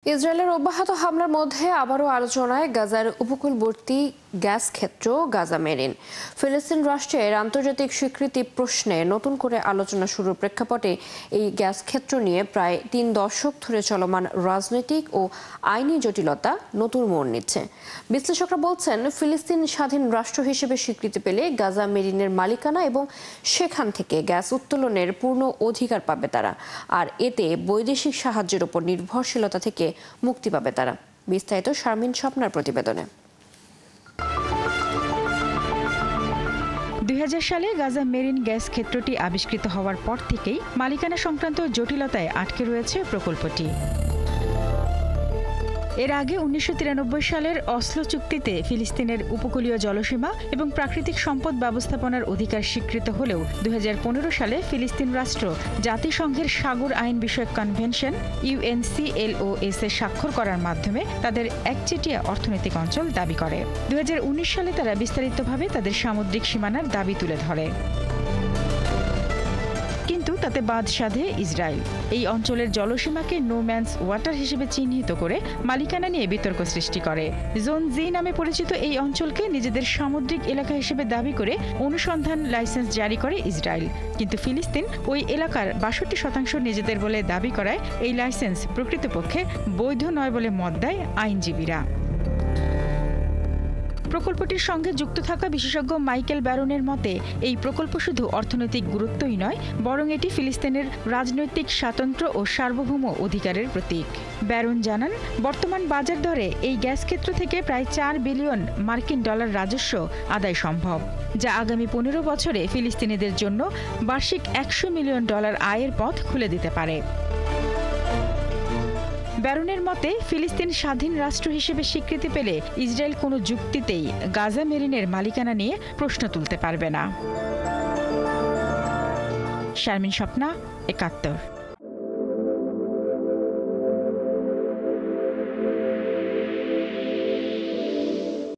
ইসরায়েলের অব্যাহত হামলার মধ্যে আবারও আলোচনায় গাজার উপকূলবর্তী গ্যাস ক্ষেত্র গাজা মেরিন। ফিলিস্তিন রাষ্ট্রের আন্তর্জাতিক স্বীকৃতি প্রশ্নে নতুন করে আলোচনা শুরুর প্রেক্ষাপটে এই গ্যাস ক্ষেত্র নিয়ে প্রায় ৩ দশক ধরে চলমান রাজনৈতিক ও আইনি জটিলতা নতুন মোড় নিচ্ছে। বিশ্লেষকরা বলছেন, ফিলিস্তিন স্বাধীন রাষ্ট্র হিসেবে স্বীকৃতি পেলে গাজা মেরিনের মালিকানা এবং সেখান থেকে গ্যাস উত্তোলনের পূর্ণ অধিকার পাবে তারা, আর এতে বৈদেশিক সাহায্যের উপর নির্ভরশীলতা থেকে মুক্তি পাবে তারা। বিস্তারিত শারমিন স্বপ্নার প্রতিবেদনে। ২০০০ সালে গাজা মেরিন গ্যাস ক্ষেত্রটি আবিষ্কৃত হওয়ার পর থেকেই মালিকানা সংক্রান্ত জটিলতায় আটকে রয়েছে প্রকল্পটি। এর আগে ১৯৯৩ সালের অসলো চুক্তিতে ফিলিস্তিনের উপকূলীয় জলসীমা এবং প্রাকৃতিক সম্পদ ব্যবস্থাপনার অধিকার স্বীকৃত হলেও ২০১৫ সালে ফিলিস্তিন রাষ্ট্র জাতিসংঘের সাগর আইন বিষয়ক কনভেনশন UNCLOS এ স্বাক্ষর করার মাধ্যমে তাদের একচেটিয়া অর্থনৈতিক অঞ্চল দাবি করে। ২০১৯ সালে তারা বিস্তারিতভাবে তাদের সামুদ্রিক সীমানার দাবি তুলে ধরে, কিন্তু তাতে বাদ সাধে ইসরায়েল। এই অঞ্চলের জলসীমাকে নো ম্যানস ওয়াটার হিসেবে চিহ্নিত করে মালিকানা নিয়ে বিতর্ক সৃষ্টি করে। জোন জি নামে পরিচিত এই অঞ্চলকে নিজেদের সামুদ্রিক এলাকা হিসেবে দাবি করে অনুসন্ধান লাইসেন্স জারি করে ইসরায়েল, কিন্তু ফিলিস্তিন ওই এলাকার ৬২% নিজেদের বলে দাবি করায় এই লাইসেন্স প্রকৃতপক্ষে বৈধ নয় বলে মত দেয় আইনজীবীরা। প্রকল্পটির সঙ্গে যুক্ত থাকা বিশেষজ্ঞ মাইকেল ব্যারনের মতে, এই প্রকল্প শুধু অর্থনৈতিক গুরুত্বই নয়, বরং এটি ফিলিস্তিনের রাজনৈতিক স্বাতন্ত্র্য ও সার্বভৌম অধিকারের প্রতীক। ব্যারন জানান, বর্তমান বাজার দরে এই গ্যাস ক্ষেত্র থেকে প্রায় $৪ বিলিয়ন রাজস্ব আদায় সম্ভব, যা আগামী ১৫ বছরে ফিলিস্তিনিদের জন্য বার্ষিক $১০০ মিলিয়ন আয়ের পথ খুলে দিতে পারে। ব্যারনের মতে, ফিলিস্তিন স্বাধীন রাষ্ট্র হিসেবে স্বীকৃতি পেলে ইসরায়েল কোনো যুক্তিতেই গাজা মেরিনের মালিকানা নিয়ে প্রশ্ন তুলতে পারবে না। শারমিন স্বপ্না, ৭১।